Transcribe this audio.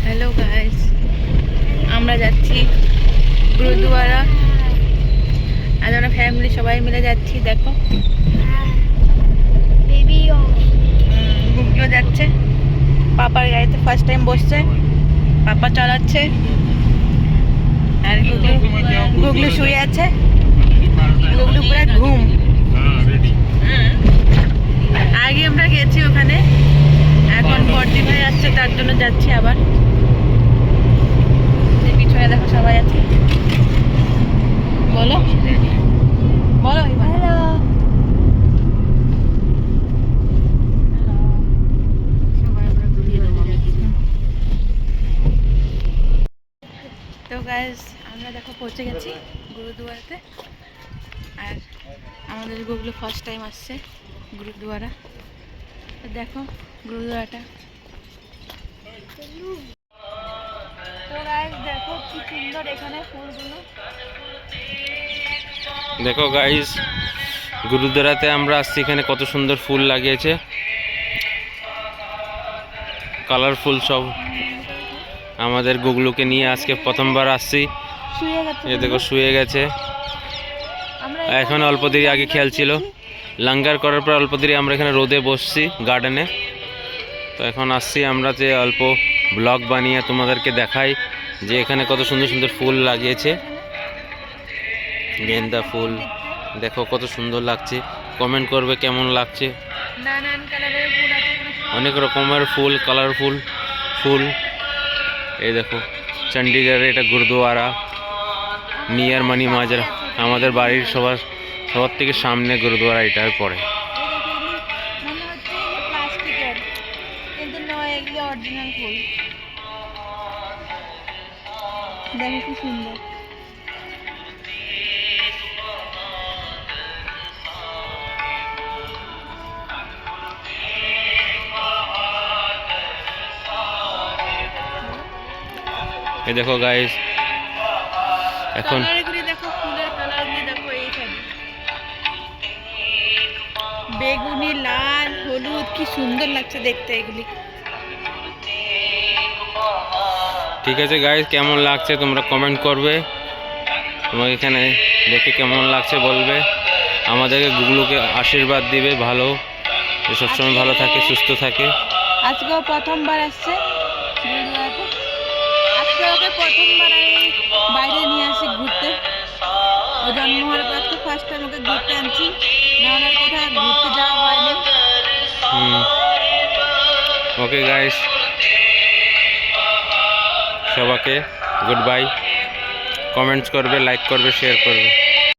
Hello guys, আমরা যাচ্ছি গুরুদুয়ারা। আজ আমরা ফ্যামিলি সবাই মিলে যাচ্ছি। দেখো গুগলো যাচ্ছে, পাপার গাড়িতে ফার্স্ট টাইম বসছে, পাপা চালাচ্ছে আর গুগলু শুয়ে আছে। গুগলু পুরো ঘুম। আগে আমরা গেছি ওখানে, এখন বর্দি ভাই আসছে তার জন্য যাচ্ছি আবার। পিছনে দেখো সবাই আছে। বলো বলো হ্যালো। তো গাইস, আমরা দেখো পৌঁছে গেছি গুরুদুয়ারাতে। আর আমাদের গুগলু ফার্স্ট টাইম আসছে গুরুদুয়ারা। তো দেখো গুরুদুয়ারাটা। তো গাইস দেখো কি সুন্দর এখানে ফুলগুলো। দেখো গাইস, গুরুদুয়ারাতে আমরা আসছি, এখানে কত সুন্দর ফুল লাগিয়েছে, কালারফুল সব। আমাদের গুগলুকে নিয়ে আজকে প্রথমবার আসছি। এ দেখো শুয়ে গেছে। এখন অল্প দেরি আগে খেলছিল, লাঙ্গার করার পর অল্প দেরি আমরা এখানে রোদে বসছি গার্ডেনে। তো এখন আসছি আমরা, যে অল্প ব্লগ বানিয়ে তোমাদেরকে দেখাই যে এখানে কত সুন্দর সুন্দর ফুল লাগিয়েছে। গেন্দা ফুল দেখো কত সুন্দর লাগছে। কমেন্ট করবে কেমন লাগছে। অনেক রকমের ফুল, কালারফুল ফুল। এই দেখো চণ্ডীগড়ের এটা গুরুদুয়ারা, নিয়ার মানি মাজার। আমাদের বাড়ির সবার থেকে সামনে গুরুদুয়ারা এটার পরে। দেখো কি সুন্দর। এই দেখো গাইস, এখন দেখো ফুলের কালারগুলি দেখো। এইখানে বেগুনি, লাল, হলুদ, কি সুন্দর লাগছে দেখতে এগুলি। ঠিক আছে গাইস, কেমন লাগছে তোমরা কমেন্ট করবে। তোমাকে এখানে দেখে কেমন লাগছে বলবে। আমাদেরকে গুগলুকে আশীর্বাদ দিবে, ভালো সবসময় ভালো থাকে, সুস্থ থাকে। আজকেও প্রথমবার আসছে গুরুদুয়ারাতে। আজকে ওকে প্রথমবার আমি বাইরে নিয়ে আসি ঘুরতে। ও জন্ম হওয়ার পর আজকে ফার্স্ট টাইম ওকে ঘুরতে আনছি, নাহলে কোথাও ঘুরতে যাওয়া হয়নি। ওকে গাইস, সবাইকে গুড বাই। কমেন্টস করবে, লাইক করবে, শেয়ার করবে।